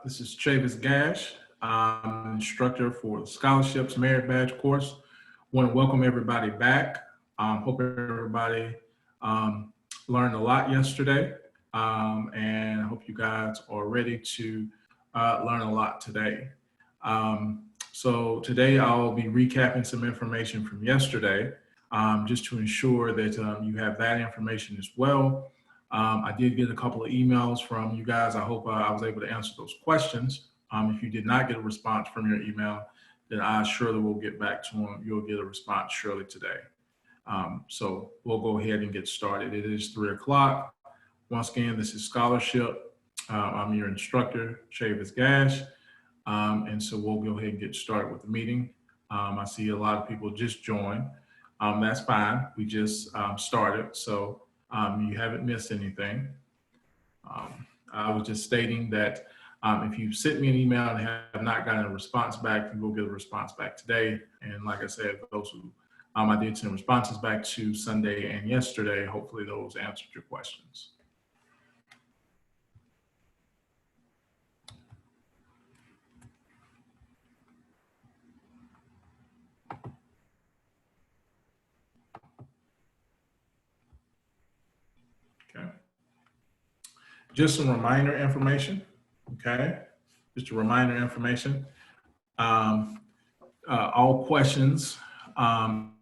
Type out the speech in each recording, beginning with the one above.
This is Chavis Gash. I'm an instructor for the Scholarships Merit Badge course. Want to welcome everybody back. Hope everybody learned a lot yesterday, and I hope you guys are ready to learn a lot today. So today I'll be recapping some information from yesterday, just to ensure that you have that information as well. I did get a couple of emails from you guys. I hope I was able to answer those questions. If you did not get a response from your email, then I surely will get back to them. You'll get a response surely today. So we'll go ahead and get started. It is 3 o'clock. Once again, this is Scholarship. I'm your instructor, Chavis Gash. And so we'll go ahead and get started with the meeting. I see a lot of people just joined. That's fine. We just started. So you haven't missed anything. I was just stating that if you sent me an email and have not gotten a response back, you will get a response back today. And like I said, those who I did send responses back to Sunday and yesterday, hopefully those answered your questions. Okay. Just some reminder information, okay? Just a reminder information. All questions and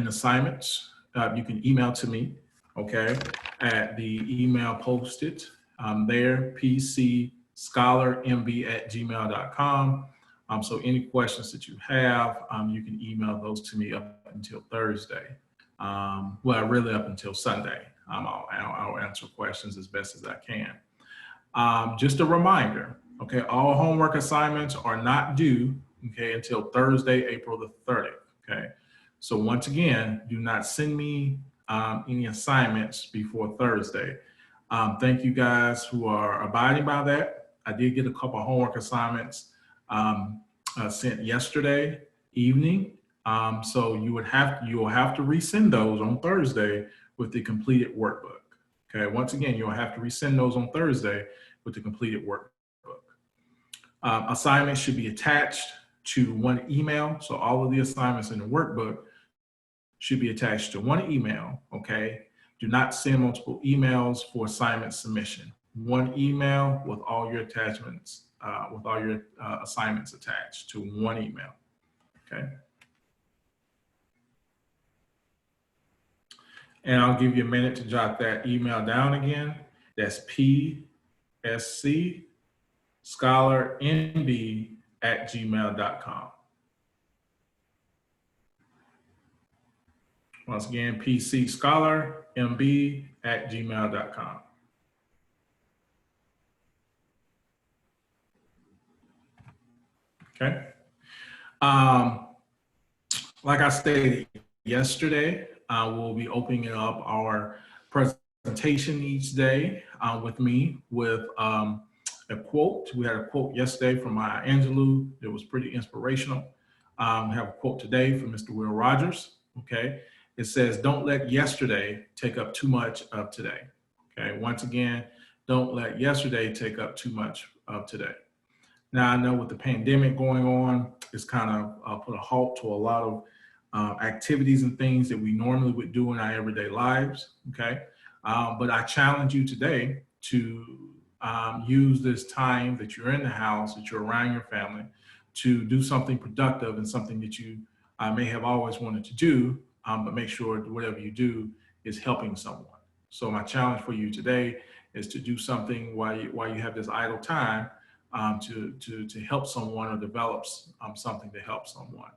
assignments, you can email to me, okay, at the email posted there, pcscholarmb@gmail.com. So any questions that you have, you can email those to me up until Thursday. Well, really up until Sunday. I'll answer questions as best as I can. Just a reminder, okay, all homework assignments are not due, okay, until Thursday, April the 30th, okay? So once again, do not send me any assignments before Thursday. Thank you guys who are abiding by that. I did get a couple of homework assignments sent yesterday evening. So you will have to resend those on Thursday with the completed workbook. Okay, once again, you'll have to resend those on Thursday with the completed workbook. Assignments should be attached to one email. So all of the assignments in the workbook should be attached to one email, okay? Do not send multiple emails for assignment submission. One email with all your attachments, with all your assignments attached to one email, okay? And I'll give you a minute to jot that email down again. That's pcscholarmb@gmail.com. Once again, pcscholarmb@gmail.com. Okay. Like I stated yesterday, we'll be opening up our presentation each day with me with a quote. We had a quote yesterday from Maya Angelou that was pretty inspirational. We have a quote today from Mr. Will Rogers, okay? It says, don't let yesterday take up too much of today, okay? Once again, don't let yesterday take up too much of today. Now, I know with the pandemic going on, it's kind of put a halt to a lot of activities and things that we normally would do in our everyday lives, okay? But I challenge you today to use this time that you're in the house, that you're around your family, to do something productive and something that you may have always wanted to do, but make sure that whatever you do is helping someone. So my challenge for you today is to do something while you have this idle time to help someone or develop something to help someone.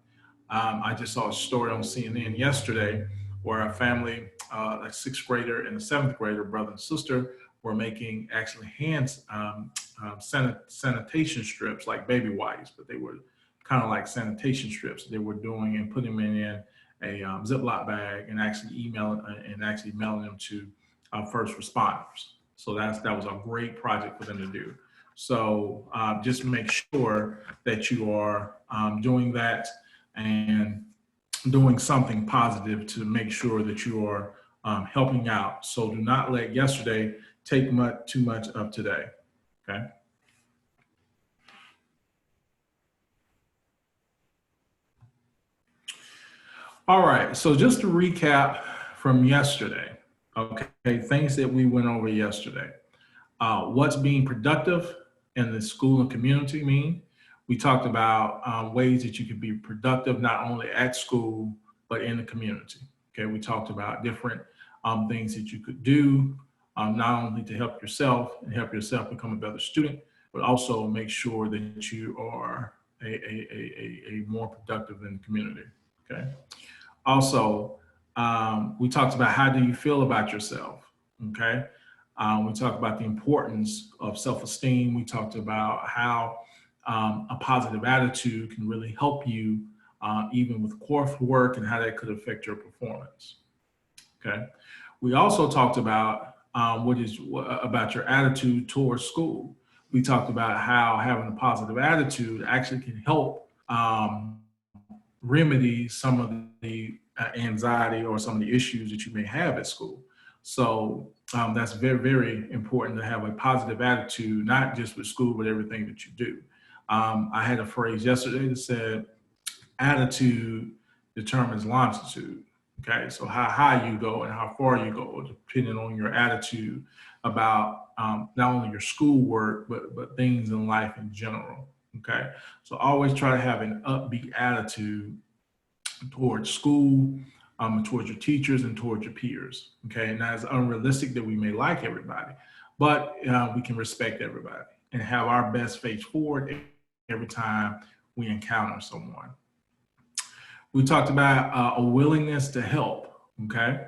I just saw a story on CNN yesterday where a family, a 6th grader and a 7th grader, brother and sister, were making actually sanitation strips like baby wipes, but they were kind of like sanitation strips they were doing and putting them in a Ziploc bag and actually mailing them to first responders. So that was a great project for them to do. So just make sure that you are doing that and doing something positive to make sure that you are helping out. So do not let yesterday take too much of today, okay? All right, so just to recap from yesterday, okay, things that we went over yesterday. What's being productive in the school and community mean? We talked about ways that you could be productive not only at school, but in the community. Okay, we talked about different things that you could do, not only to help yourself and help yourself become a better student, but also make sure that you are a more productive in the community. Okay. Also, we talked about how do you feel about yourself. Okay. We talked about the importance of self-esteem. We talked about how a positive attitude can really help you even with coursework and how that could affect your performance. Okay. We also talked about about your attitude towards school. We talked about how having a positive attitude actually can help remedy some of the anxiety or some of the issues that you may have at school. So that's very, very important to have a positive attitude, not just with school, but everything that you do. I had a phrase yesterday that said, attitude determines longitude. Okay, so how high you go and how far you go, depending on your attitude about not only your schoolwork, but things in life in general. Okay, so always try to have an upbeat attitude towards school, towards your teachers, and towards your peers. Okay, now it's unrealistic that we may like everybody, but we can respect everybody and have our best face forward every time we encounter someone. We talked about a willingness to help. Okay,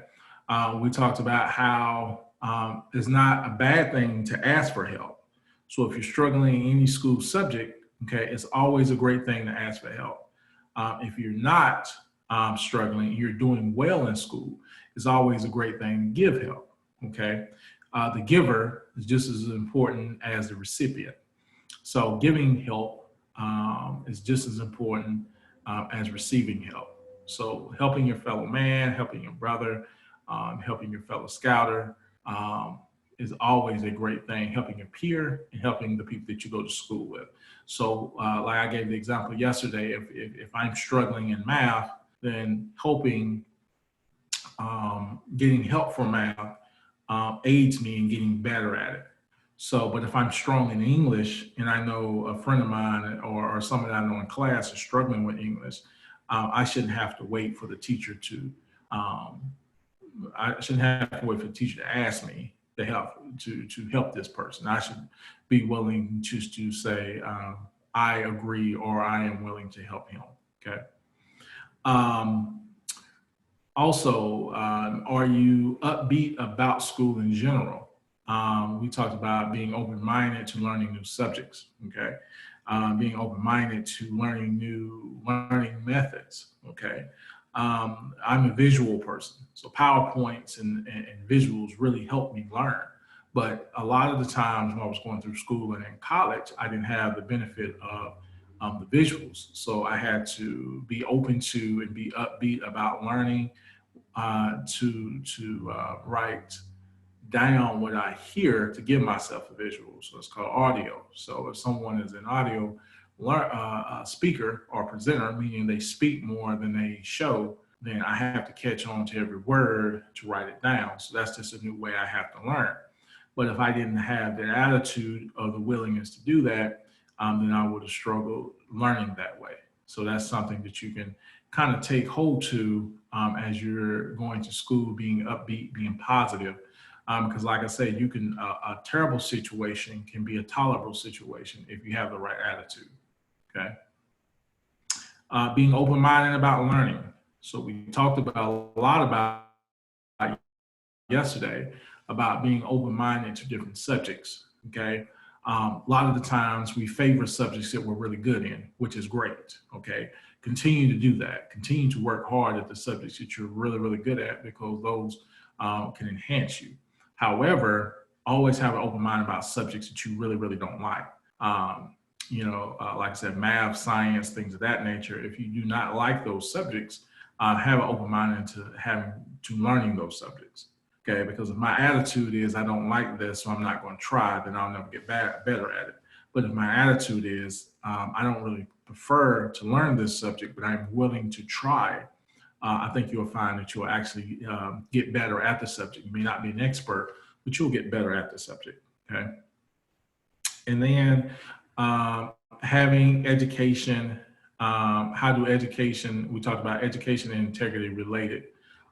we talked about how it's not a bad thing to ask for help. So if you're struggling in any school subject, okay, it's always a great thing to ask for help. If you're not struggling, you're doing well in school, it's always a great thing to give help. Okay, the giver is just as important as the recipient. So giving help is just as important as receiving help. So helping your fellow man, helping your brother, helping your fellow scouter is always a great thing. Helping your peer and helping the people that you go to school with. So like I gave the example yesterday, if I'm struggling in math, then helping getting help for math aids me in getting better at it. So, but if I'm strong in English and I know a friend of mine or someone I know in class is struggling with English, I shouldn't have to wait for the teacher to, um, I shouldn't have to wait for the teacher to ask me to help this person. I should be willing just to say, I agree or I am willing to help him. Okay. Um, Also, are you upbeat about school in general? We talked about being open-minded to learning new subjects, okay? Being open-minded to learning new learning methods, okay? I'm a visual person, so PowerPoints and visuals really help me learn. But a lot of the times when I was going through school and in college, I didn't have the benefit of the visuals. So I had to be open to and be upbeat about learning to write down what I hear to give myself a visual. So it's called audio. So if someone is an audio speaker or presenter, meaning they speak more than they show, then I have to catch on to every word to write it down. So that's just a new way I have to learn. But if I didn't have that attitude of the willingness to do that, then I would have struggled learning that way. So that's something that you can kind of take hold to as you're going to school, being upbeat, being positive. Because like I said, you can, a terrible situation can be a tolerable situation if you have the right attitude, okay? Being open-minded about learning. So we talked about a lot about yesterday about being open-minded to different subjects, okay? A lot of the times we favor subjects that we're really good in, which is great, okay? Continue to do that. Continue to work hard at the subjects that you're really, really good at because those can enhance you. However, always have an open mind about subjects that you really, really don't like. Like I said, math, science, things of that nature. If you do not like those subjects, have an open mind into learning those subjects. Okay, because if my attitude is I don't like this, so I'm not going to try, then I'll never get better at it. But if my attitude is I don't really prefer to learn this subject, but I'm willing to try, I think you'll find that you'll actually get better at the subject. You may not be an expert, but you'll get better at the subject. Okay. And then having education, how do education, we talked about education and integrity related,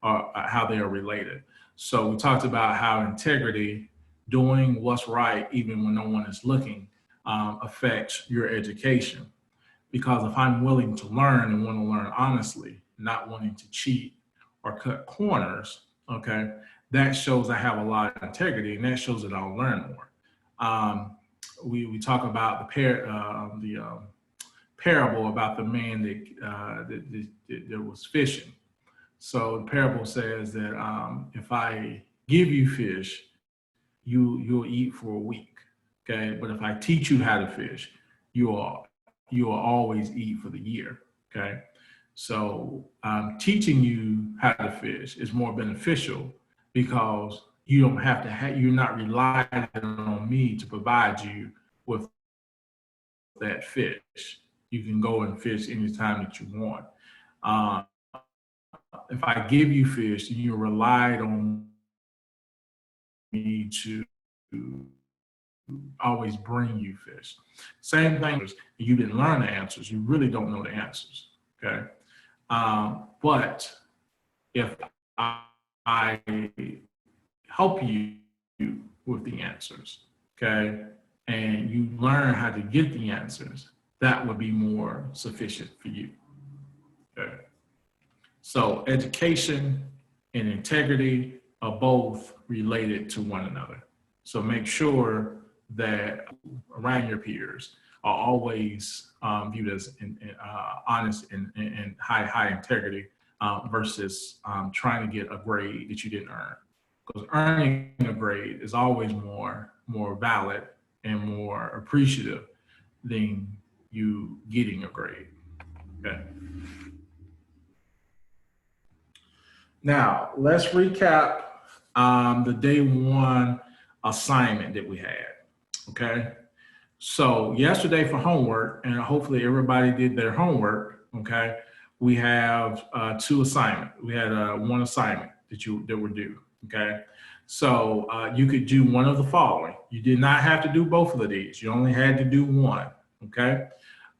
or how they are related. So we talked about how integrity, doing what's right even when no one is looking, affects your education. Because if I'm willing to learn and want to learn honestly, not wanting to cheat or cut corners, okay, that shows I have a lot of integrity, and that shows that I'll learn more. We talk about the parable about the man that was fishing. So the parable says that if I give you fish, you'll eat for a week. Okay, but if I teach you how to fish, you will always eat for the year. Okay, so teaching you how to fish is more beneficial because you don't have to you're not relying on me to provide you with that fish. You can go and fish anytime that you want. Uh, if I give you fish, then you relied on me to always bring you fish. Same thing, you didn't learn the answers. You really don't know the answers. Okay. But if I help you with the answers, okay, and you learn how to get the answers, that would be more sufficient for you. Okay. So education and integrity are both related to one another. So make sure that around your peers are always viewed as honest and high integrity versus trying to get a grade that you didn't earn. Because earning a grade is always more valid and more appreciative than you getting a grade. Okay. Now let's recap the day one assignment that we had. Okay. So yesterday for homework, and hopefully everybody did their homework. Okay. We have two assignments. We had one assignment that were due. Okay. So you could do one of the following. You did not have to do both of these. You only had to do one. Okay.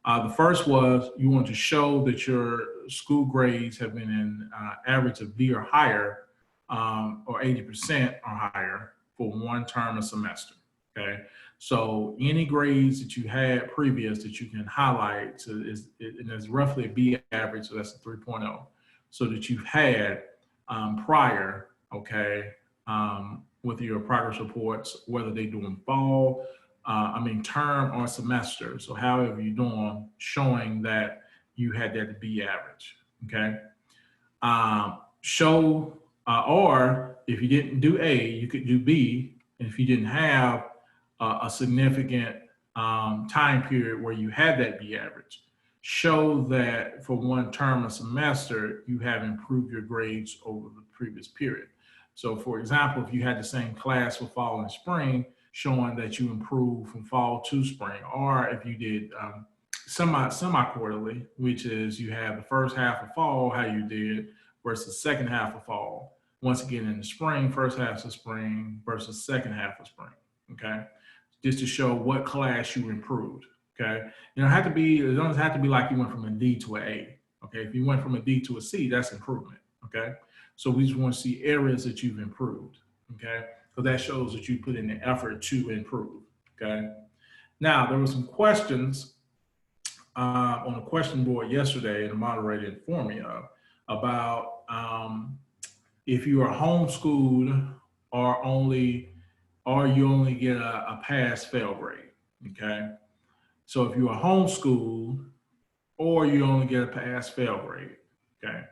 The first was you want to show that your school grades have been in average of B or higher, or 80% or higher for one term a semester. Okay. So any grades that you had previous that you can highlight and there's roughly a B average, so that's a 3.0. So that you've had prior, okay, with your progress reports, whether they do in fall, term or semester. So however you're doing, showing that you had that B average, okay? Show, or if you didn't do A, you could do B. And if you didn't have a significant time period where you had that B average, show that for one term a semester, you have improved your grades over the previous period. So for example, if you had the same class for fall and spring, showing that you improved from fall to spring, or if you did semi-quarterly, which is you have the first half of fall, how you did, versus second half of fall. Once again, in the spring, first half of spring versus second half of spring, okay? Just to show what class you improved, okay? It doesn't have to be like you went from a D to an A, okay? If you went from a D to a C, that's improvement, okay? So we just want to see areas that you've improved, okay? So that shows that you put in the effort to improve, okay? Now, there were some questions on the question board yesterday, and the moderator informed me of, about if you are homeschooled or you only get a pass-fail grade, okay? So if you are homeschooled or you only get a pass-fail grade, okay?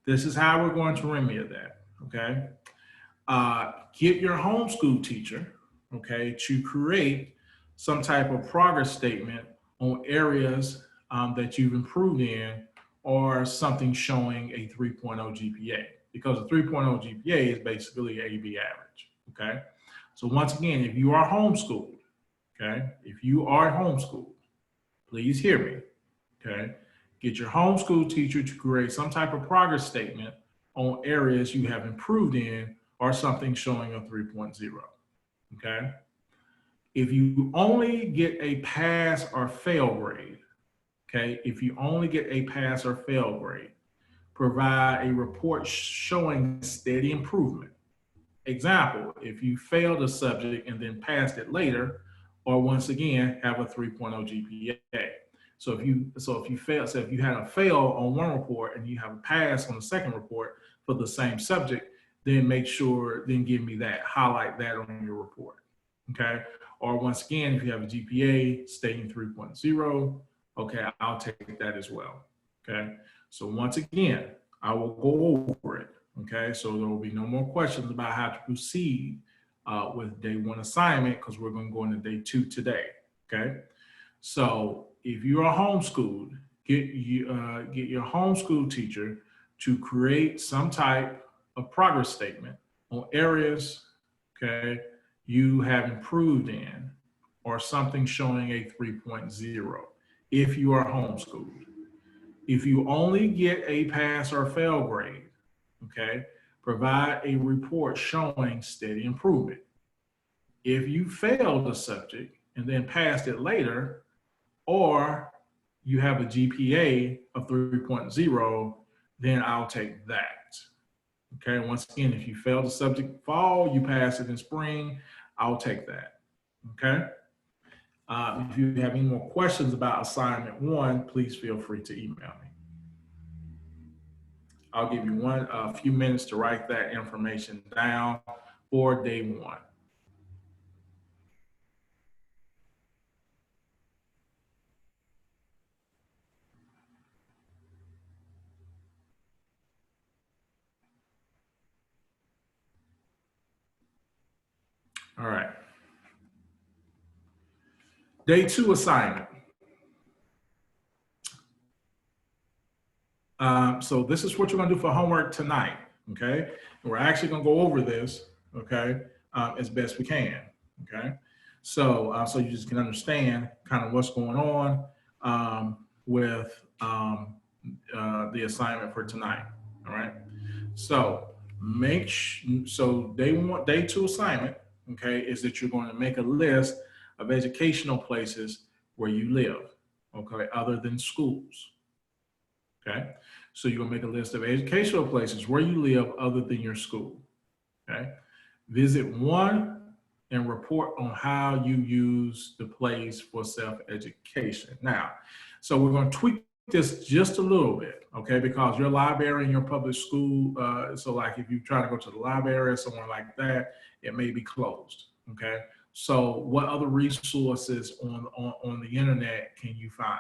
This is how we're going to remedy that, okay? Get your homeschool teacher, okay, to create some type of progress statement on areas that you've improved in, or something showing a 3.0 GPA, because a 3.0 GPA is basically a B average, okay? So once again, if you are homeschooled, okay, if you are homeschooled, please hear me, okay? Get your homeschool teacher to create some type of progress statement on areas you have improved in or something showing a 3.0. Okay. If you only get a pass or fail grade, okay, if you only get a pass or fail grade, provide a report showing steady improvement. Example, if you failed a subject and then passed it later, or once again, have a 3.0 GPA. So if you had a fail on one report and you have a pass on the second report for the same subject, then give me that, highlight that on your report. Okay. Or once again, if you have a GPA stating 3.0, okay, I'll take that as well. Okay. So once again, I will go over it. Okay. So there will be no more questions about how to proceed with day one assignment, because we're going to go into day two today. Okay. So if you are homeschooled, get your homeschool teacher to create some type of progress statement on areas, okay, you have improved in, or something showing a 3.0 if you are homeschooled. If you only get a pass or fail grade, okay, provide a report showing steady improvement. If you failed a subject and then passed it later, or you have a GPA of 3.0, then I'll take that. Okay, once again, if you fail the subject fall, you pass it in spring, I'll take that. Okay. If you have any more questions about assignment one, please feel free to email me. I'll give you a few minutes to write that information down for day one. All right. Day two assignment. So this is what you're going to do for homework tonight. Okay. And we're actually going to go over this, okay, as best we can. Okay. So, so you just can understand kind of what's going on with the assignment for tonight. All right. So day two assignment, okay, is that you're going to make a list of educational places where you live, okay, other than schools. Okay. So you're going to make a list of educational places where you live other than your school. Okay. Visit one and report on how you use the place for self-education. Now, so we're going to tweak this just a little bit, okay, because your library in your public school, so like if you try to go to the library or somewhere like that, it may be closed, okay? So what other resources on the internet can you find,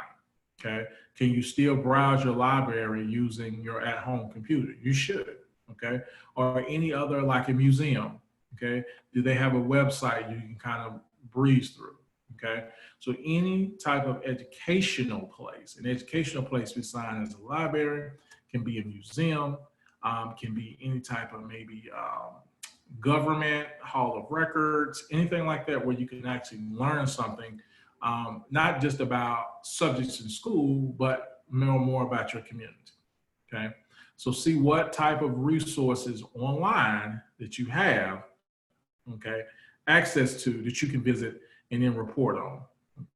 okay? Can you still browse your library using your at-home computer? You should, okay? Or any other, like a museum, okay? Do they have a website you can kind of breeze through, okay? So any type of educational place, an educational place we sign as a library, can be a museum, can be any type of maybe government, hall of records, anything like that where you can actually learn something, not just about subjects in school, but more about your community, okay? So see what type of resources online that you have, okay, access to, that you can visit and then report on,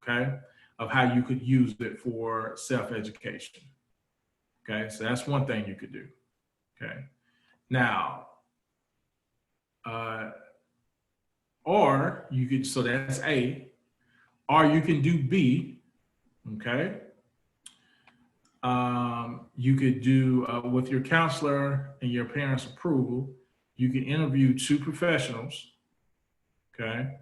okay, of how you could use it for self-education. Okay, so that's one thing you could do. Okay, now, or you could, so that's A, or you can do B, okay. You could do, with your counselor and your parents' approval, you can interview two professionals, okay,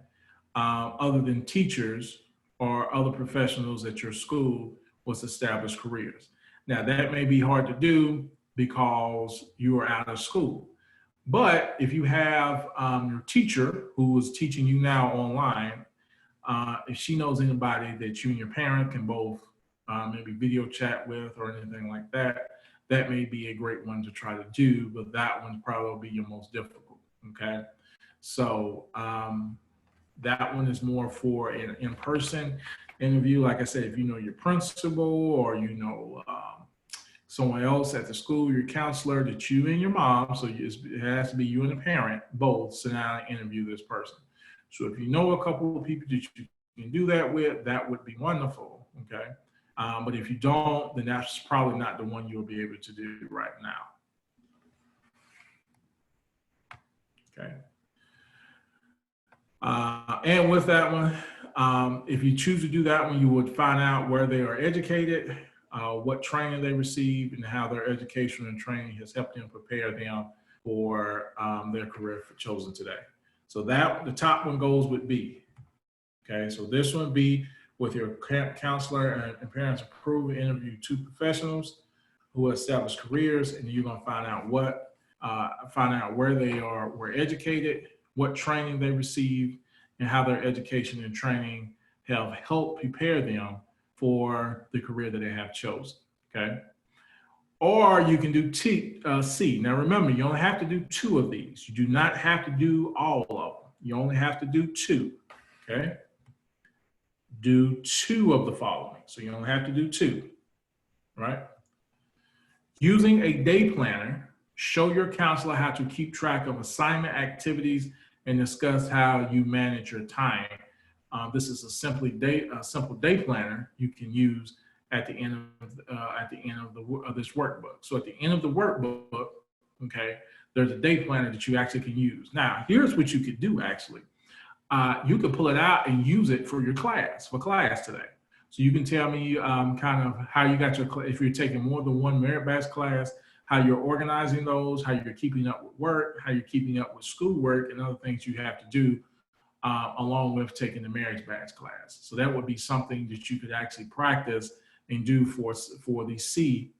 other than teachers or other professionals at your school with established careers. Now, that may be hard to do because you are out of school. But if you have your teacher who is teaching you now online, if she knows anybody that you and your parent can both maybe video chat with or anything like that, that may be a great one to try to do, but that one probably will be your most difficult, okay? So That one is more for an in-person interview. Like I said, if you know your principal or you know someone else at the school, your counselor, that you and your mom, so it has to be you and the parent, both sit down and interview this person. So if you know a couple of people that you can do that with, that would be wonderful, okay? But if you don't, then that's probably not the one you'll be able to do right now. Okay. And with that one, if you choose to do that one, you would find out where they are educated, what training they received, and how their education and training has helped them prepare them for their career chosen today. So that the top one goes with B. Okay, so this one B, with your counselor and parents approve, interview 2 professionals who establish careers, and you're gonna find out where they were educated, what training they received, and how their education and training have helped prepare them for the career that they have chosen. Okay. Or you can do C. Now remember, you only have to do 2 of these. You do not have to do all of them. You only have to do 2. Okay. Do 2 of the following. So you only have to do 2. Right. Using a day planner, show your counselor how to keep track of assignment activities and discuss how you manage your time. This is a simple day planner you can use at the end of this workbook. So at the end of the workbook, okay, there's a day planner that you actually can use. Now, here's what you could do actually. You can pull it out and use it for your class today. So you can tell me kind of how you got if you're taking more than one merit badge class, how you're organizing those, how you're keeping up with work, how you're keeping up with schoolwork, and other things you have to do along with taking the merit badge class. So that would be something that you could actually practice and do for the C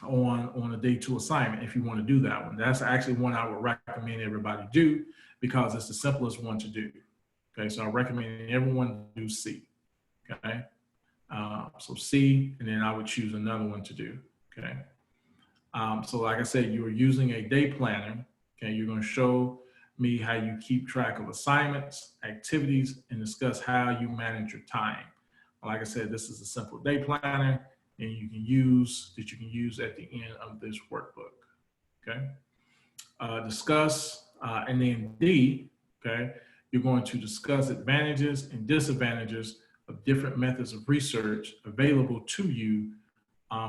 on a day 2 assignment if you want to do that one. That's actually one I would recommend everybody do because it's the simplest one to do. Okay, so I recommend everyone do C. Okay, so C, and then I would choose another one to do. Okay, so like I said, you're using a day planner. Okay, you're going to show me how you keep track of assignments, activities, and discuss how you manage your time. Like I said, this is a simple day planner, and you can use at the end of this workbook. Okay, discuss, and then D. Okay, you're going to discuss advantages and disadvantages of different methods of research available to you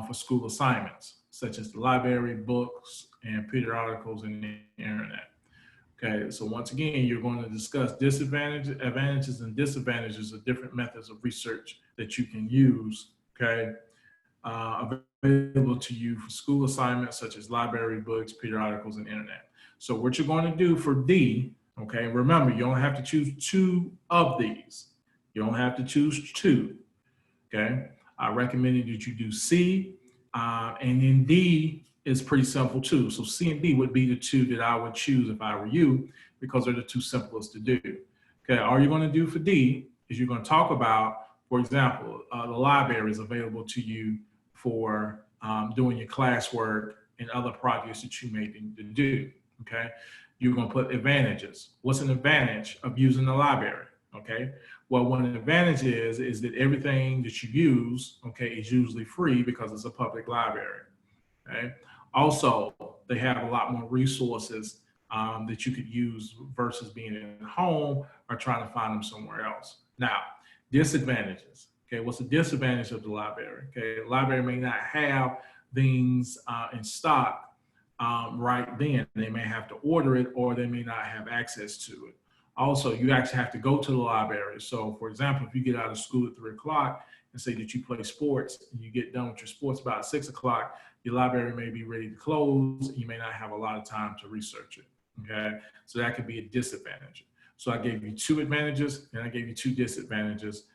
for school assignments, such as the library, books, and periodicals and the internet. Okay, so once again, you're going to discuss advantages and disadvantages of different methods of research that you can use, okay, available to you for school assignments such as library, books, periodicals, and internet. So what you're going to do for D, okay, remember, you only have to choose 2 of these. You don't have to choose 2, okay? I recommend that you do C, and then D is pretty simple too. So C and D would be the 2 that I would choose if I were you because they're the 2 simplest to do. Okay, all you're going to do for D is you're going to talk about, for example, the library is available to you for doing your classwork and other projects that you may need to do, okay? You're going to put advantages. What's an advantage of using the library, okay? Well, one advantage is that everything that you use, okay, is usually free because it's a public library, okay? Also, they have a lot more resources that you could use versus being at home or trying to find them somewhere else. Now, disadvantages, okay? What's the disadvantage of the library? Okay, the library may not have things in stock right then. They may have to order it or they may not have access to it. Also, you actually have to go to the library. So for example, if you get out of school at 3 o'clock and say that you play sports and you get done with your sports about 6 o'clock, your library may be ready to close. And you may not have a lot of time to research it, okay? So that could be a disadvantage. So I gave you 2 advantages and I gave you 2 disadvantages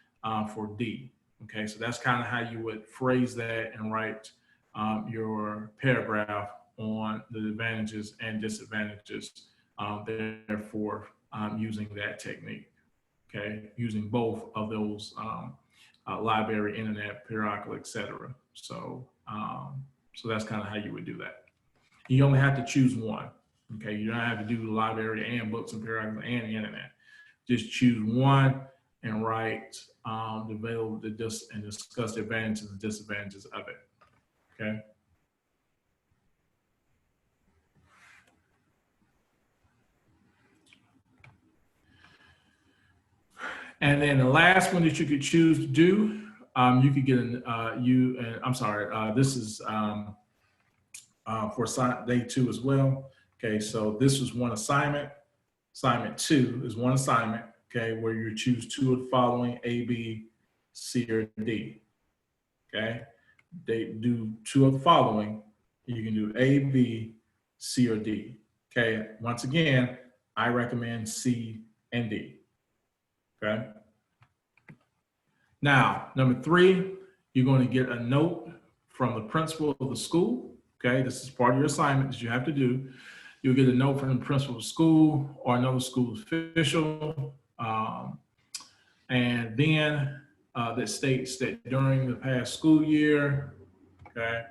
for D, okay? So that's kind of how you would phrase that and write your paragraph on the advantages and disadvantages therefore using that technique, okay? Using both of those library, internet, periodical, etc. So that's kind of how you would do that. You only have to choose one, okay? You don't have to do the library and books and periodicals and the internet. just choose one and write and discuss the advantages and disadvantages of it. Okay. And then the last one that you could choose to do, you could get this is for day 2 as well. Okay, so this is one assignment. Assignment 2 is one assignment, okay, where you choose 2 of the following, A, B, C, or D. Okay, they do 2 of the following. You can do A, B, C, or D. Okay, once again, I recommend C and D. Okay. Now, number 3, you're going to get a note from the principal of the school. Okay, this is part of your assignment that you have to do. You'll get a note from the principal of the school or another school official. And then that states that during the past school year, okay,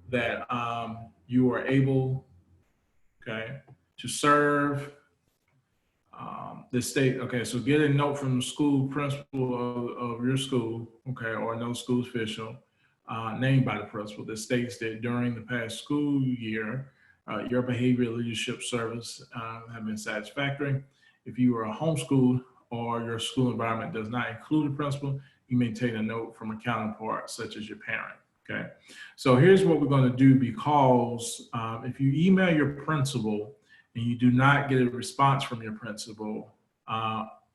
that you are able, okay, to serve the state. Okay, so get a note from the school principal of your school, okay, or no school official named by the principal that states that during the past school year, your behavior leadership service have been satisfactory. If you are homeschooled or your school environment does not include a principal, you may take a note from a counterpart such as your parent. Okay, so here's what we're going to do, because if you email your principal and you do not get a response from your principal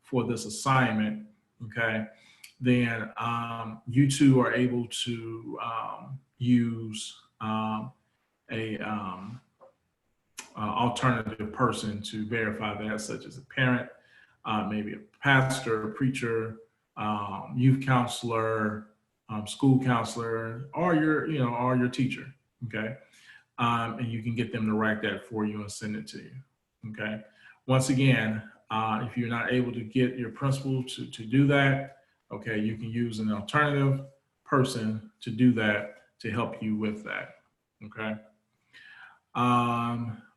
for this assignment, okay, then you two are able to use a alternative person to verify that, such as a parent, maybe a pastor, a preacher, youth counselor, school counselor, or your teacher. Okay. And you can get them to write that for you and send it to you. Okay. Once again, if you're not able to get your principal to do that, okay, you can use an alternative person to do that to help you with that. Okay.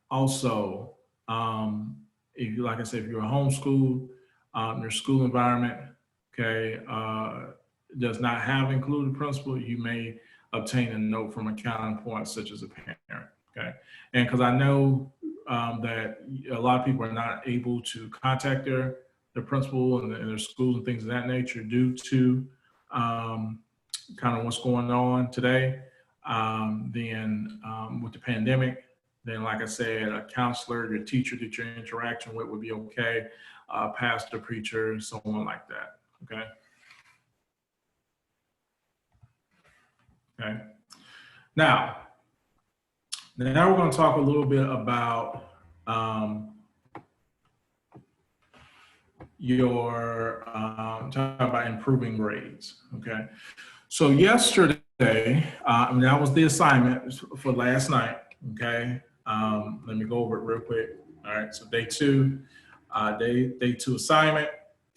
Also, if you, like I said, if you're homeschooled, your school environment, okay, does not have included principal, you may obtain a note from a counterpart such as a parent. Okay, and because I know that a lot of people are not able to contact their principal and their schools and things of that nature due to kind of what's going on today. Then with the pandemic, then like I said, a counselor, your teacher that you're interacting with would be okay, pastor, preacher, someone like that. Okay. Okay. Now we're going to talk a little bit about talk about improving grades. Okay. So yesterday, that was the assignment for last night. Okay. Let me go over it real quick. All right. So day 2, day 2 assignment.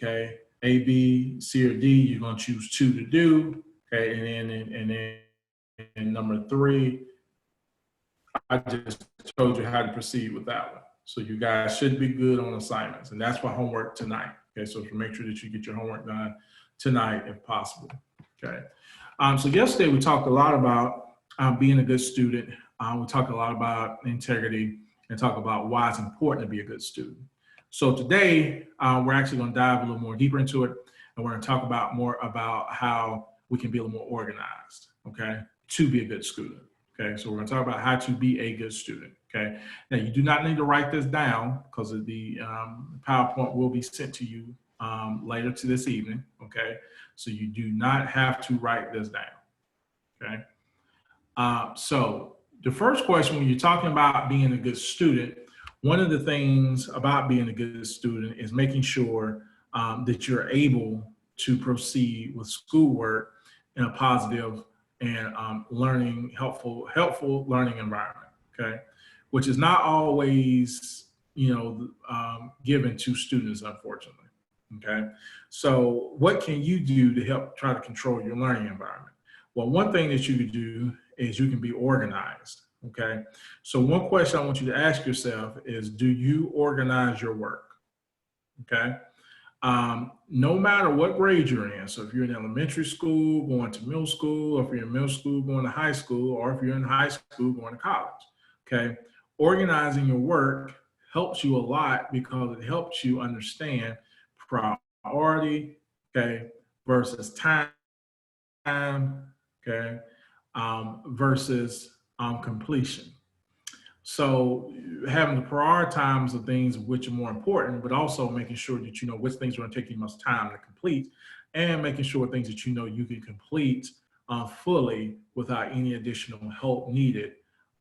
Okay. A, B, C, or D. You're going to choose 2 to do. Okay. And then number 3, I just told you how to proceed with that one. So you guys should be good on assignments, and that's for homework tonight. Okay, so make sure that you get your homework done tonight if possible. Okay. So yesterday we talked a lot about being a good student. We talked a lot about integrity and talk about why it's important to be a good student. So today we're actually going to dive a little more deeper into it, and we're going to talk about more about how we can be a little more organized. Okay, to be a good student. Okay, so we're going to talk about how to be a good student. Okay, now you do not need to write this down because the PowerPoint will be sent to you later to this evening. Okay, so you do not have to write this down. Okay, so the first question, when you're talking about being a good student, one of the things about being a good student is making sure that you're able to proceed with schoolwork in a positive and helpful learning environment, okay, which is not always, given to students, unfortunately, okay. So what can you do to help try to control your learning environment? Well, one thing that you could do is you can be organized, okay. So one question I want you to ask yourself is, do you organize your work, okay? No matter what grade you're in, so if you're in elementary school, going to middle school, or if you're in middle school, going to high school, or if you're in high school, going to college, okay, organizing your work helps you a lot because it helps you understand priority, okay, versus time, okay, versus completion. So having to prioritize the things which are more important, but also making sure that you know which things are going to take you most time to complete, and making sure things that you know you can complete fully without any additional help needed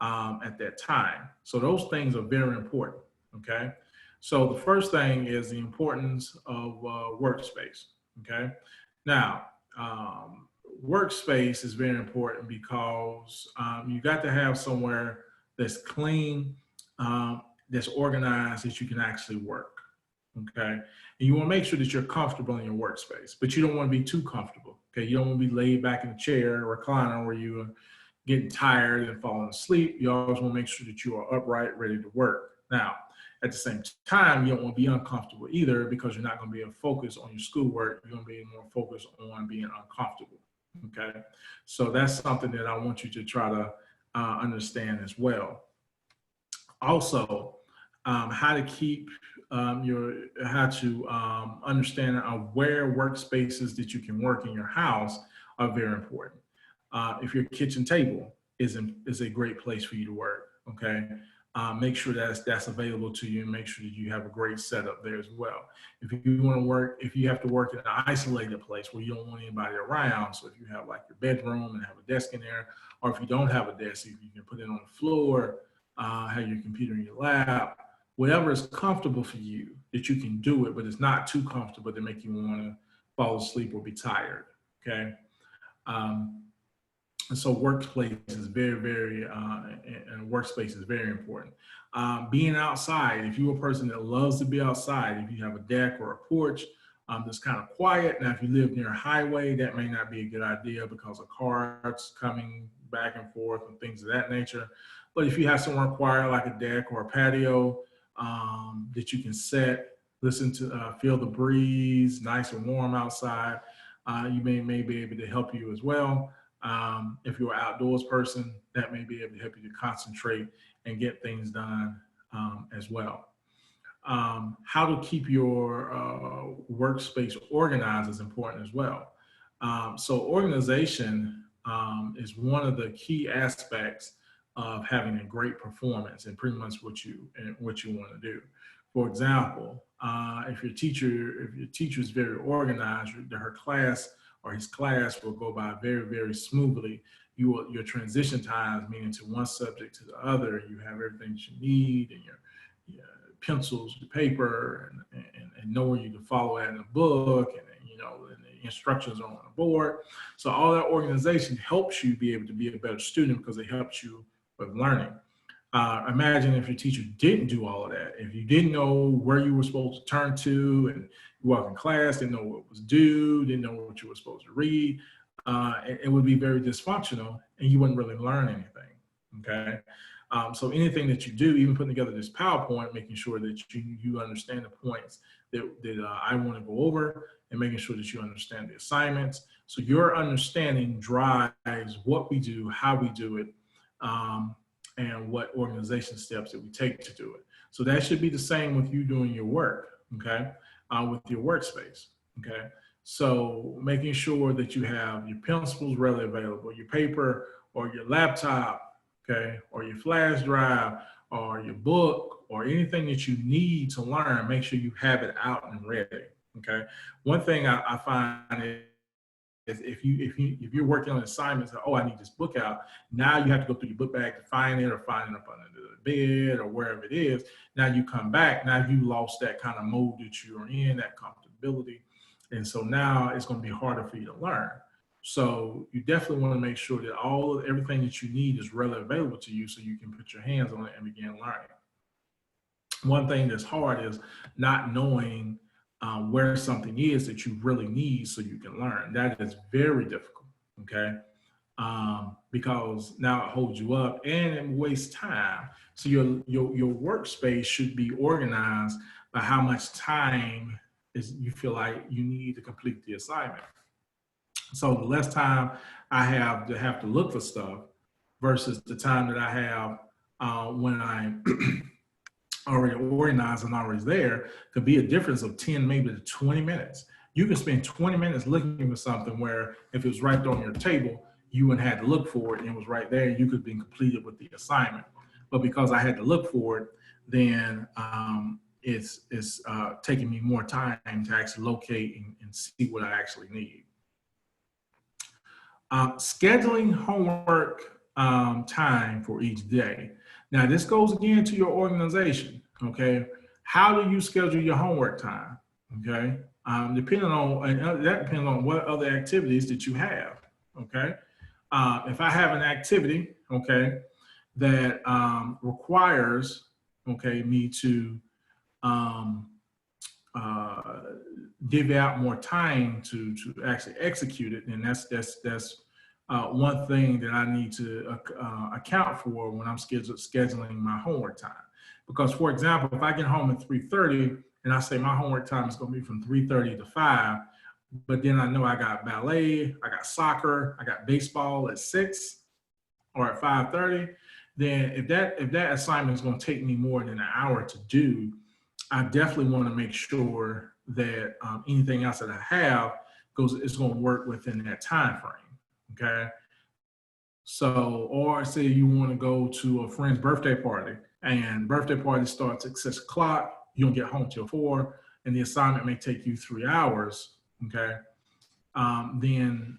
at that time. So those things are very important. Okay. So the first thing is the importance of workspace. Okay. Now, workspace is very important because you got to have somewhere that's clean, that's organized, that you can actually work. Okay. And you want to make sure that you're comfortable in your workspace, but you don't want to be too comfortable. Okay. You don't want to be laid back in a chair or recliner where you are getting tired and falling asleep. You always want to make sure that you are upright, ready to work. Now, at the same time, you don't want to be uncomfortable either because you're not going to be able to focus on your schoolwork. You're going to be more focused on being uncomfortable. Okay. So that's something that I want you to try to understand as well. Also, how to keep how to understand where workspaces that you can work in your house are very important. If your kitchen table is a great place for you to work, okay, make sure that's available to you, and make sure that you have a great setup there as well. If you want to work, if you have to work in an isolated place where you don't want anybody around, so if you have like your bedroom and have a desk in there, or if you don't have a desk, if you can put it on the floor, have your computer in your lap, whatever is comfortable for you, that you can do it, but it's not too comfortable to make you want to fall asleep or be tired. Okay. And so workplace is very, and workspace is very important. Being outside, if you're a person that loves to be outside, if you have a deck or a porch that's kind of quiet. Now, if you live near a highway, that may not be a good idea because of cars coming back and forth and things of that nature. But if you have somewhere quiet like a deck or a patio that you can set, listen to, feel the breeze, nice and warm outside, you may be able to help you as well. If you're an outdoors person, that may be able to help you to concentrate and get things done as well. How to keep your workspace organized is important as well. So organization is one of the key aspects of having a great performance and pretty much what you want to do. For example, if your teacher is very organized, her class or his class will go by very smoothly. Your transition times, meaning to one subject to the other, you have everything that you need and your pencils, your paper, and know where you can follow that in the book, and the instructions are on the board. So all that organization helps you be able to be a better student because it helps you with learning. Imagine if your teacher didn't do all of that. If you didn't know where you were supposed to turn to, and you walk in class, didn't know what was due, didn't know what you were supposed to read, it would be very dysfunctional, and you wouldn't really learn anything. Okay. So anything that you do, even putting together this PowerPoint, making sure that you understand the points that I want to go over, and making sure that you understand the assignments. So your understanding drives what we do, how we do it, and what organization steps that we take to do it. So that should be the same with you doing your work, okay, with your workspace, okay? So making sure that you have your pencils readily available, your paper or your laptop, okay, or your flash drive or your book or anything that you need to learn, make sure you have it out and ready, okay? One thing I find is if you're working on assignments, oh, I need this book out. Now you have to go through your book bag to find it, or find it up under the bed or wherever it is. Now you come back. Now you lost that kind of mode that you're in, that comfortability, and so now it's going to be harder for you to learn. So you definitely want to make sure that everything that you need is readily available to you, so you can put your hands on it and begin learning. One thing that's hard is not knowing where something is that you really need so you can learn. That is very difficult, okay? Because now it holds you up and it wastes time. So your workspace should be organized by how much time is you feel like you need to complete the assignment. So the less time I have to look for stuff versus the time that I have when I already organized and already there could be a difference of 10, maybe to 20 minutes. You can spend 20 minutes looking for something where if it was right there on your table, you wouldn't have to look for it and it was right there, you could have been completed with the assignment. But because I had to look for it, then it's taking me more time to actually locate and see what I actually need. Scheduling homework time for each day. Now, this goes again to your organization, okay? How do you schedule your homework time, okay? Depending on, and that depends on what other activities that you have, okay? If I have an activity, okay, that requires, okay, me to give out more time to actually execute it, and that's one thing that I need to account for when I'm scheduling my homework time. Because, for example, if I get home at 3:30 and I say my homework time is going to be from 3:30 to 5, but then I know I got ballet, I got soccer, I got baseball at 6 or at 5:30, then if that assignment is going to take me more than an hour to do, I definitely want to make sure that anything else that I have is going to work within that time frame. Okay. So, or say you want to go to a friend's birthday party and birthday party starts at 6 o'clock, you don't get home till 4, and the assignment may take you 3 hours. Okay. Then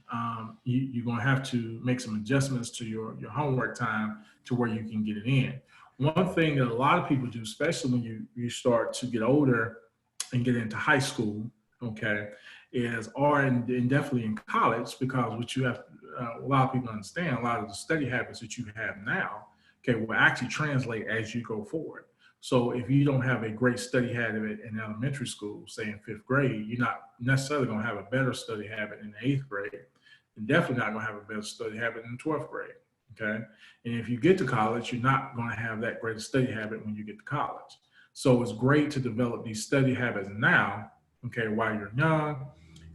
you're going to have to make some adjustments to your homework time to where you can get it in. One thing that a lot of people do, especially when you start to get older and get into high school, okay, and definitely in college, because what you have, a lot of people understand, a lot of the study habits that you have now, okay, will actually translate as you go forward. So if you don't have a great study habit in elementary school, say in 5th grade, you're not necessarily going to have a better study habit in the 8th grade, and definitely not going to have a better study habit in 12th grade. Okay. And if you get to college, you're not going to have that great study habit when you get to college. So it's great to develop these study habits now, okay, while you're young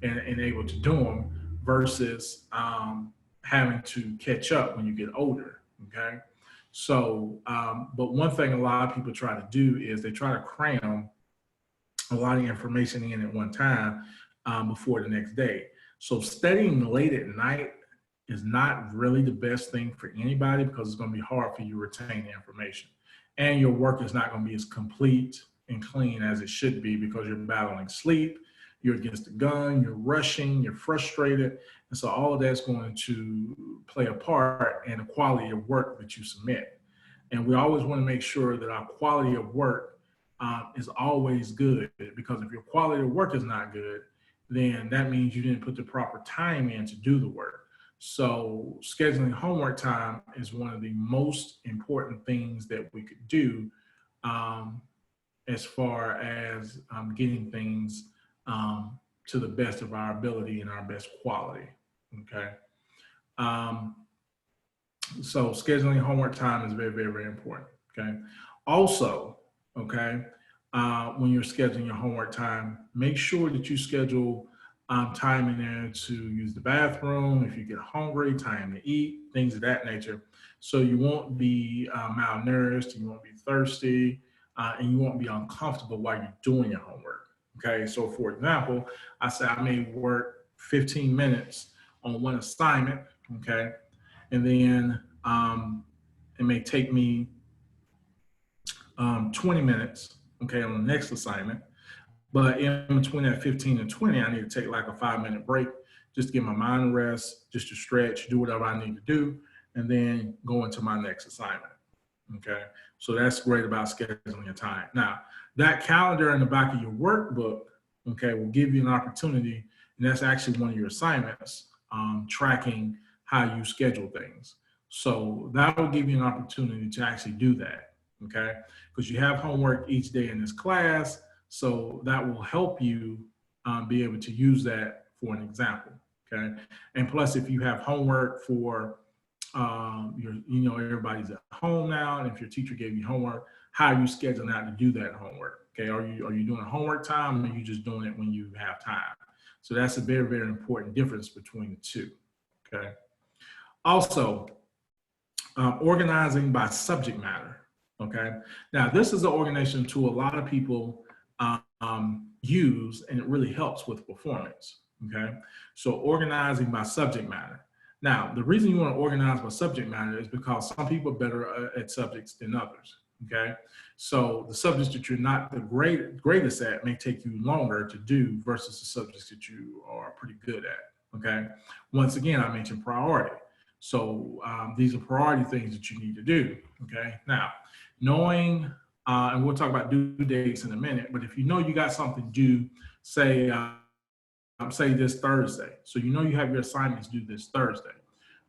and able to do them versus having to catch up when you get older. Okay. So, but one thing a lot of people try to do is they try to cram a lot of information in at one time before the next day. So studying late at night is not really the best thing for anybody because it's going to be hard for you to retain the information. And your work is not going to be as complete and clean as it should be because you're battling sleep, you're against the gun, you're rushing, you're frustrated. And so all of that's going to play a part in the quality of work that you submit. And we always want to make sure that our quality of work is always good, because if your quality of work is not good, then that means you didn't put the proper time in to do the work. So scheduling homework time is one of the most important things that we could do as far as getting things to the best of our ability and our best quality. Okay. So scheduling homework time is very, very, very important. Okay. Also, okay, when you're scheduling your homework time, make sure that you schedule time in there to use the bathroom, if you get hungry, time to eat, things of that nature. So you won't be malnourished, you won't be thirsty, and you won't be uncomfortable while you're doing your homework. Okay, so for example, I say I may work 15 minutes on one assignment, okay, and then it may take me 20 minutes, okay, on the next assignment. But in between that 15 and 20, I need to take like a 5-minute break just to get my mind rest, just to stretch, do whatever I need to do, and then go into my next assignment. Okay. So that's great about scheduling your time. Now, that calendar in the back of your workbook, okay, will give you an opportunity, and that's actually one of your assignments, tracking how you schedule things. So that will give you an opportunity to actually do that. Okay. Because you have homework each day in this class. So that will help you be able to use that for an example, okay? And plus, if you have homework for everybody's at home now, and if your teacher gave you homework, how are you scheduling out to do that homework? Okay, are you doing homework time, or are you just doing it when you have time? So that's a very, very important difference between the two. Okay. Also, organizing by subject matter. Okay. Now, this is an organization tool a lot of people use, and it really helps with performance. Okay. So, organizing by subject matter. Now, the reason you want to organize by subject matter is because some people are better at subjects than others. Okay. So, the subjects that you're not the greatest at may take you longer to do versus the subjects that you are pretty good at. Okay. Once again, I mentioned priority. So these are priority things that you need to do. Okay. Now, knowing, and we'll talk about due dates in a minute, but if you know you got something due, say, say this Thursday. So you know you have your assignments due this Thursday.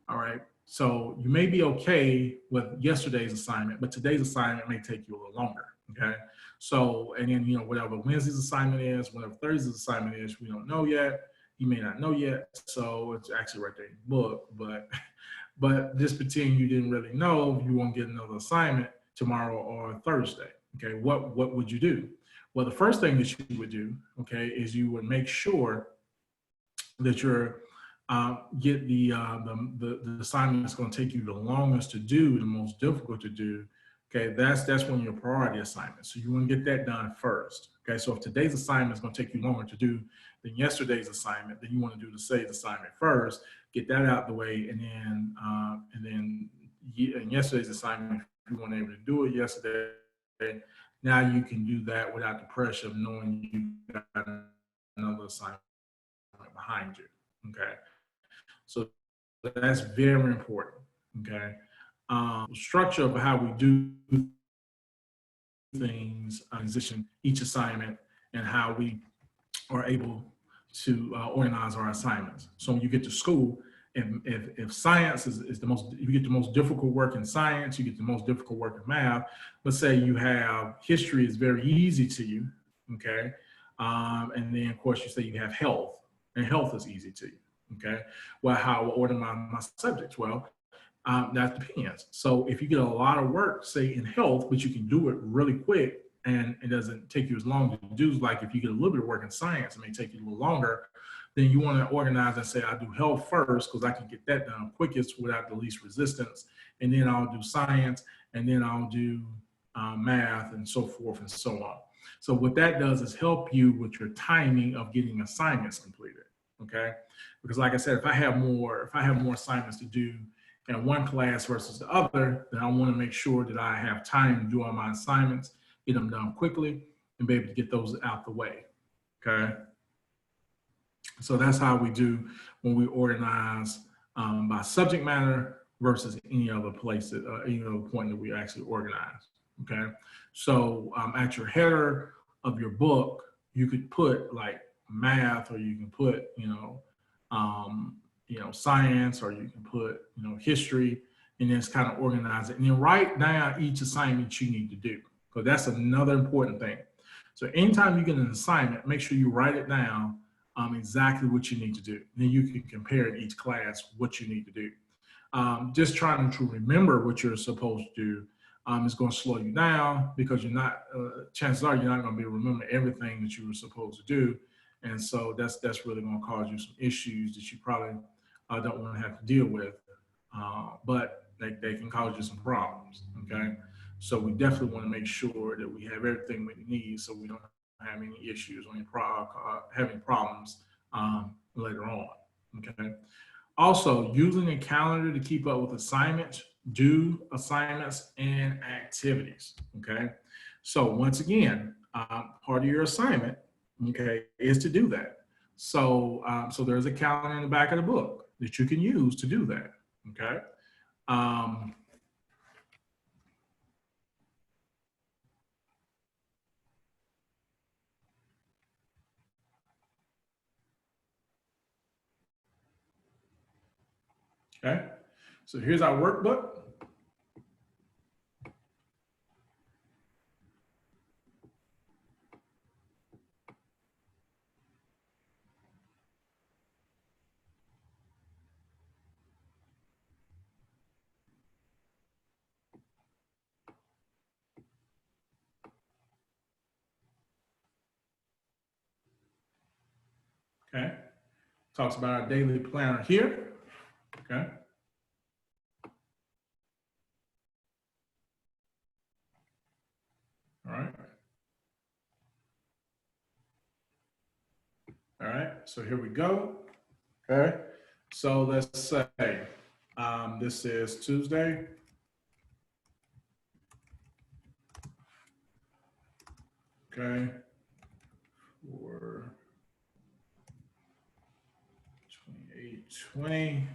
All right. So you may be okay with yesterday's assignment, but today's assignment may take you a little longer. Okay. So, and then, whatever Wednesday's assignment is, whatever Thursday's assignment is, we don't know yet. You may not know yet. So it's actually right there in the book, but just pretend you didn't really know if you won't get another assignment tomorrow or Thursday. Okay, what would you do? Well, the first thing that you would do, okay, is you would make sure that you're get the assignment that's going to take you the longest to do, the most difficult to do. Okay, that's one of your priority assignments. So you want to get that done first. Okay, so if today's assignment is going to take you longer to do than yesterday's assignment, then you want to do today's assignment first, get that out of the way, and then in yesterday's assignment, if you weren't able to do it yesterday, now you can do that without the pressure of knowing you got another assignment behind you. Okay, so that's very important. Okay, structure of how we do things, transition each assignment, and how we are able to organize our assignments. So when you get to school, if science is the most, you get the most difficult work in science, you get the most difficult work in math. Let's say you have history is very easy to you, okay? And then of course you say you have health, and health is easy to you, okay? Well, how I will organize my subjects? Well, that depends. So if you get a lot of work, say in health, but you can do it really quick and it doesn't take you as long to do, like if you get a little bit of work in science, it may take you a little longer, then you want to organize and say, I'll do health first because I can get that done quickest without the least resistance. And then I'll do science, and then I'll do math, and so forth and so on. So what that does is help you with your timing of getting assignments completed. Okay. Because like I said, if I have more assignments to do in one class versus the other, then I want to make sure that I have time to do all my assignments, get them done quickly, and be able to get those out the way. Okay. So that's how we do when we organize by subject matter versus any other place, any other point that we actually organize. Okay. So at your header of your book, you could put like math, or you can put, science, or you can put, history, and then it's kind of organize it. And then write down each assignment you need to do, because that's another important thing. So anytime you get an assignment, make sure you write it down exactly what you need to do. Then you can compare in each class what you need to do. Just trying to remember what you're supposed to do is going to slow you down, because you're not, chances are you're not going to be able to remember everything that you were supposed to do. And so that's really going to cause you some issues that you probably don't want to have to deal with, but they can cause you some problems, okay? So we definitely want to make sure that we have everything we need so we don't have any issues or having problems later on, okay? Also, using a calendar to keep up with assignments, due assignments, and activities, okay? So once again, part of your assignment, okay, is to do that. So, so there's a calendar in the back of the book that you can use to do that, okay? Okay, so here's our workbook. Okay. Talks about our daily planner here. Okay. All right. All right. So here we go. Okay. So let's say this is Tuesday. Okay. For 28/20.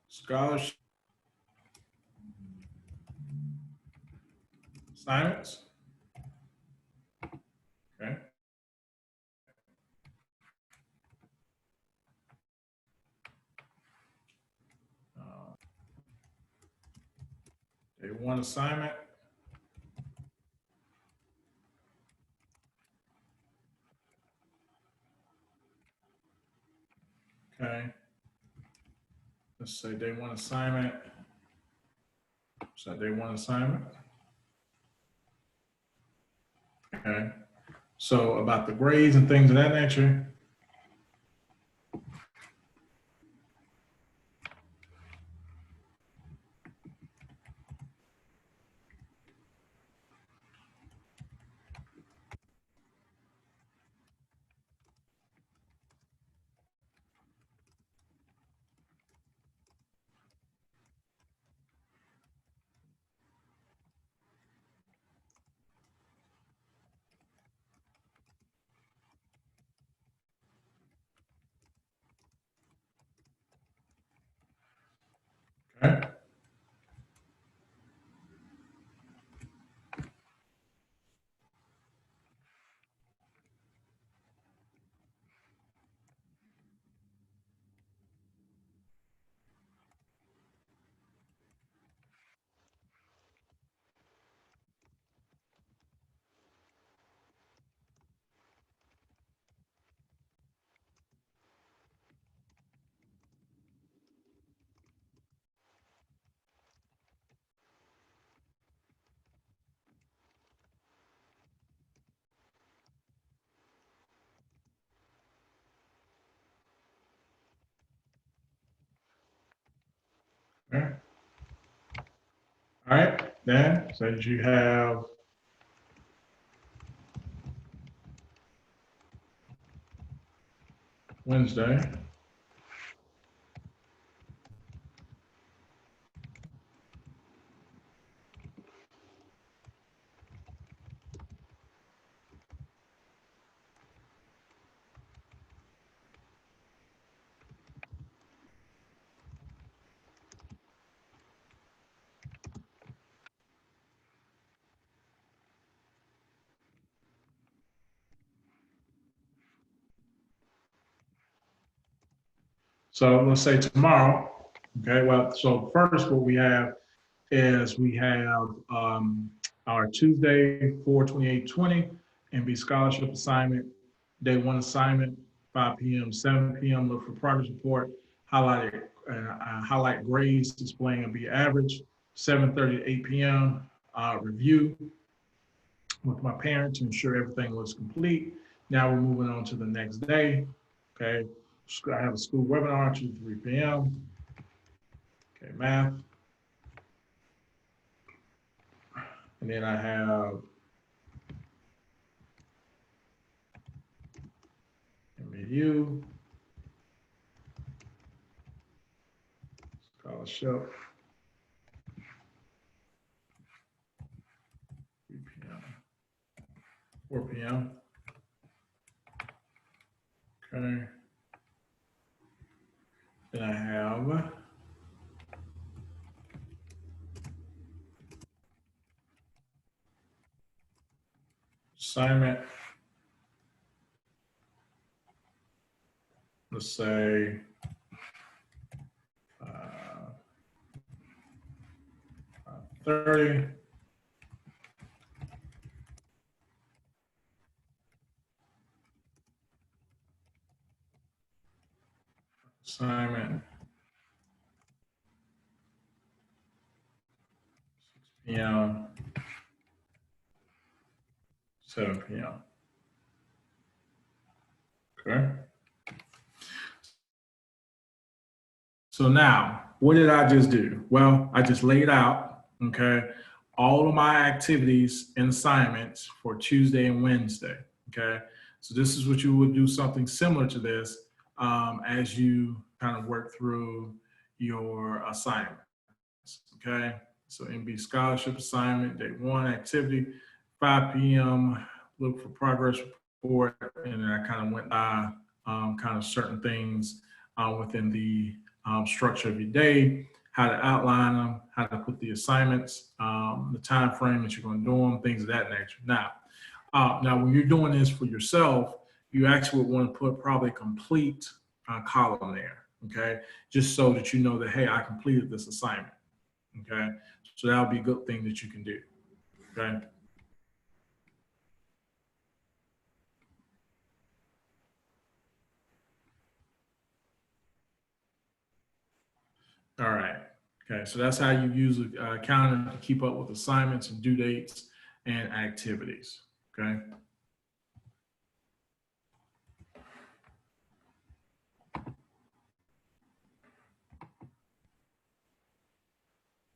Scholarship assignments. Okay. Day one assignment. Okay. Let's say day one assignment. So day one assignment. Okay. So about the grades and things of that nature. Okay. Okay. All right. Then since you have Wednesday. So let's say tomorrow. Okay. Well, so first what we have is we have our Tuesday 4/28/20 MB scholarship assignment, day one assignment, 5 p.m., 7 p.m. Look for progress report, highlight grades displaying a B average, 7:30 to 8 p.m. Review with my parents to ensure everything was complete. Now we're moving on to the next day. Okay, I have a school webinar 2 to 3 p.m. Okay, math. And then I have MBU, scholarship, 3 p.m., 4 p.m. Okay. Then I have assignment, let's say 5:30. assignment, 6 p.m., 7 p.m. Okay. So now, what did I just do? Well, I just laid out, okay, all of my activities and assignments for Tuesday and Wednesday, okay? So this is what you would do, something similar to this as you kind of work through your assignments, okay? So MB scholarship assignment, day one activity, 5 p.m., look for progress report, and then I kind of went by kind of certain things within the structure of your day, how to outline them, how to put the assignments, the time frame that you're going to do them, things of that nature. Now, when you're doing this for yourself, you actually would want to put probably a complete column there, okay? Just so that you know that, hey, I completed this assignment, okay? So that'll be a good thing that you can do, okay? All right. Okay. So that's how you use a calendar to keep up with assignments and due dates and activities. Okay.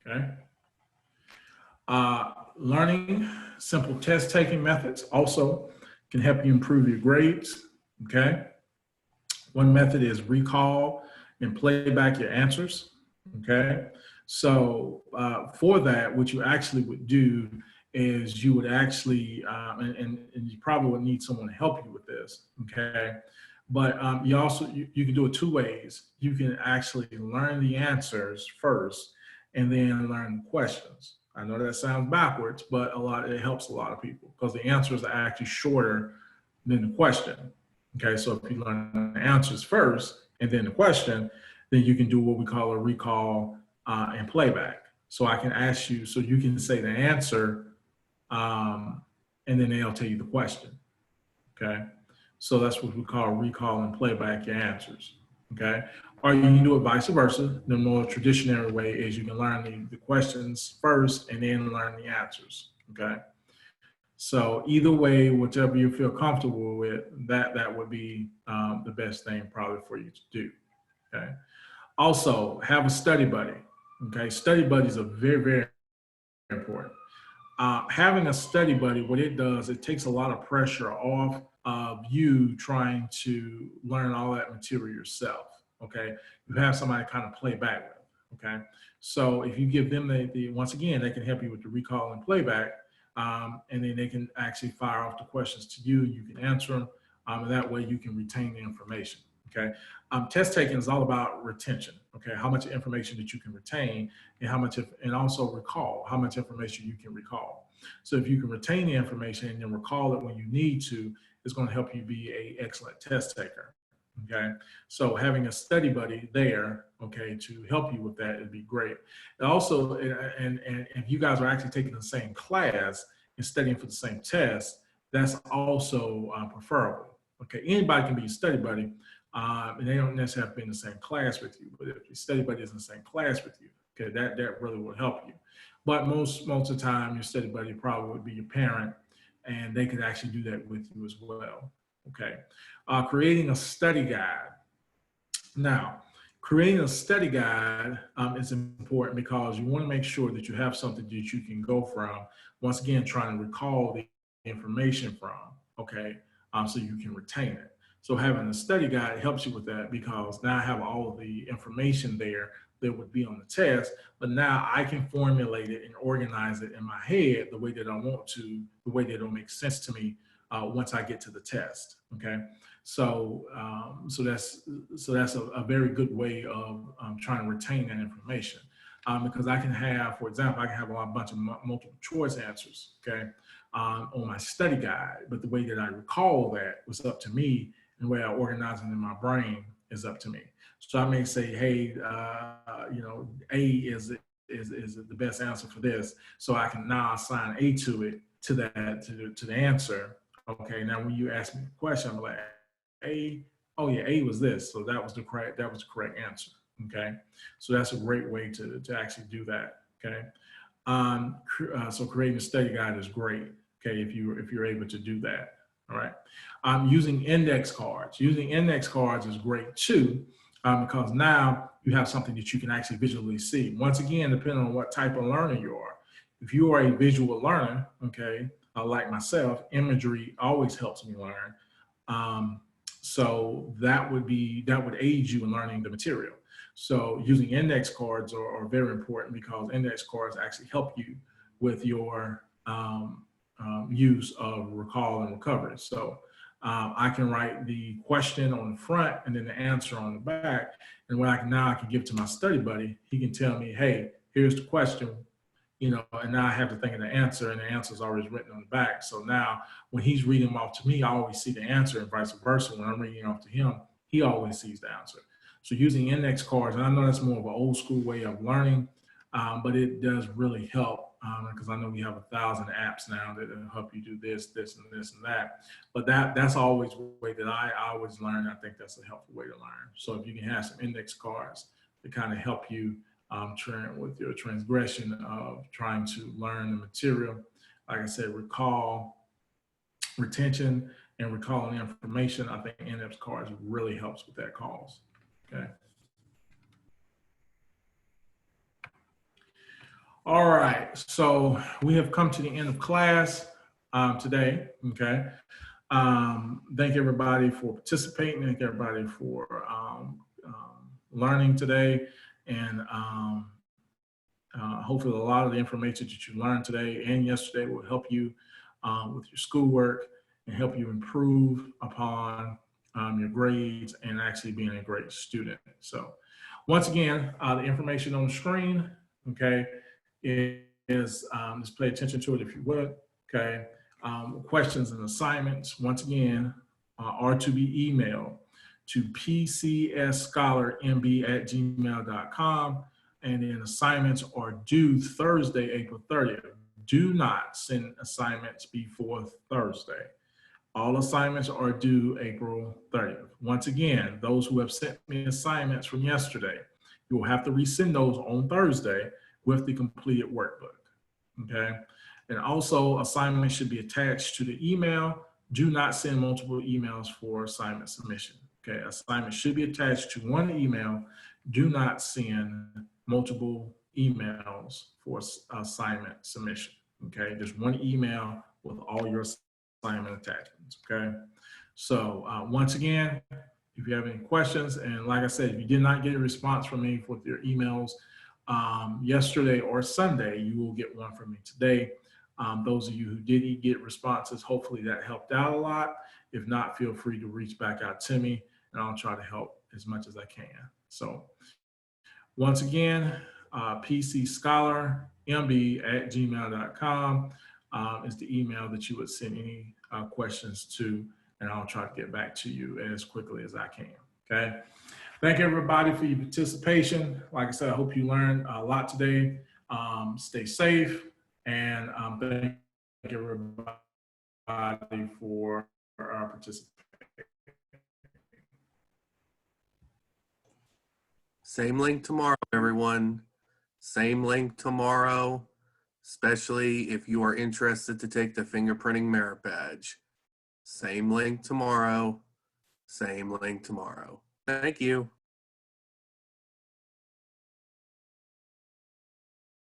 Okay. Learning simple test taking methods also can help you improve your grades. Okay. One method is recall and play back your answers. Okay. So for that, what you actually would do is you would actually, and you probably would need someone to help you with this. Okay. But you can do it two ways. You can actually learn the answers first and then learn the questions. I know that sounds backwards, but it helps a lot of people because the answers are actually shorter than the question. Okay, so if you learn the answers first and then the question, then you can do what we call a recall and playback. So I can ask you, so you can say the answer, and then they'll tell you the question. Okay, so that's what we call recall and playback your answers. Okay, or you can do it vice versa. The more traditional way is you can learn the questions first and then learn the answers. Okay. So either way, whichever you feel comfortable with, that would be the best thing probably for you to do. Okay. Also, have a study buddy. Okay. Study buddies are very, very important. Having a study buddy, what it does, it takes a lot of pressure off of you trying to learn all that material yourself. Okay. You have somebody to kind of play back with. Okay. So if you give them once again, they can help you with the recall and playback. And then they can actually fire off the questions to you. You can answer them. And that way you can retain the information. Okay. Test taking is all about retention. Okay. How much information that you can retain and and also recall how much information you can recall. So if you can retain the information and then recall it when you need to, it's going to help you be an excellent test taker. Okay. So having a study buddy there, okay, to help you with that would be great. And also, and if you guys are actually taking the same class and studying for the same test, that's also preferable. Okay. Anybody can be a study buddy, and they don't necessarily have to be in the same class with you. But if your study buddy is in the same class with you, okay, that really will help you. But most of the time, your study buddy probably would be your parent, and they could actually do that with you as well. Okay. Creating a study guide. Now, creating a study guide is important because you want to make sure that you have something that you can go from, once again, trying to recall the information from, okay, so you can retain it. So having a study guide helps you with that because now I have all of the information there that would be on the test, but now I can formulate it and organize it in my head the way that I want to, the way that it'll make sense to me once I get to the test. Okay, so that's a very good way of trying to retain that information because I can have, for example, I can have a bunch of multiple choice answers. Okay, on my study guide, but the way that I recall that was up to me, and the way I organize it in my brain is up to me. So I may say, hey, A is the best answer for this. So I can now assign A to it, to that, to the answer. Okay, now when you ask me a question, I'm like, A, oh yeah, A was this, so that was the correct answer. Okay, so that's a great way to actually do that. Okay, so creating a study guide is great. Okay, if you're able to do that. All right, using index cards. Using index cards is great too, because now you have something that you can actually visually see. Once again, depending on what type of learner you are. If you are a visual learner, okay, like myself, imagery always helps me learn. So that would aid you in learning the material. So using index cards are very important because index cards actually help you with your use of recall and recovery. So I can write the question on the front and then the answer on the back. And when I can give to my study buddy, he can tell me, hey, here's the question, you know, and now I have to think of the answer, and the answer is already written on the back. So now when he's reading them off to me, I always see the answer, and vice versa. When I'm reading off to him, he always sees the answer. So using index cards, and I know that's more of an old school way of learning, but it does really help because I know we have 1,000 apps now that help you do this, this, and this, and that. But that's always the way that I always learn. I think that's a helpful way to learn. So if you can have some index cards to kind of help you with your transgression of trying to learn the material. Like I said, retention, and recalling information. I think index cards really helps with that cause. Okay. All right. So we have come to the end of class today. Okay. Thank everybody for participating. Thank everybody for learning today. And hopefully a lot of the information that you learned today and yesterday will help you with your schoolwork and help you improve upon your grades and actually being a great student. So once again, the information on the screen, okay, is just pay attention to it if you would, okay. Questions and assignments, once again, are to be emailed to pcsscholarmb@gmail.com. And then assignments are due Thursday, April 30th. Do not send assignments before Thursday. All assignments are due April 30th. Once again, those who have sent me assignments from yesterday, you will have to resend those on Thursday with the completed workbook, okay? And also, assignments should be attached to the email. Do not send multiple emails for assignment submission, okay? Assignments should be attached to one email. Do not send multiple emails for assignment submission, okay? Just one email with all your assignment attachments, okay? So once again, if you have any questions, and like I said, if you did not get a response from me with your emails yesterday or Sunday, you will get one from me today. Those of you who did get responses, hopefully that helped out a lot. If not, feel free to reach back out to me, and I'll try to help as much as I can. So once again, pcscholarmb@gmail.com is the email that you would send any questions to, and I'll try to get back to you as quickly as I can, okay? Thank everybody for your participation. Like I said, I hope you learned a lot today. Stay safe, and thank everybody for participating. Same link tomorrow, everyone. Same link tomorrow, especially if you are interested to take the fingerprinting merit badge. Same link tomorrow. Same link tomorrow. Thank you.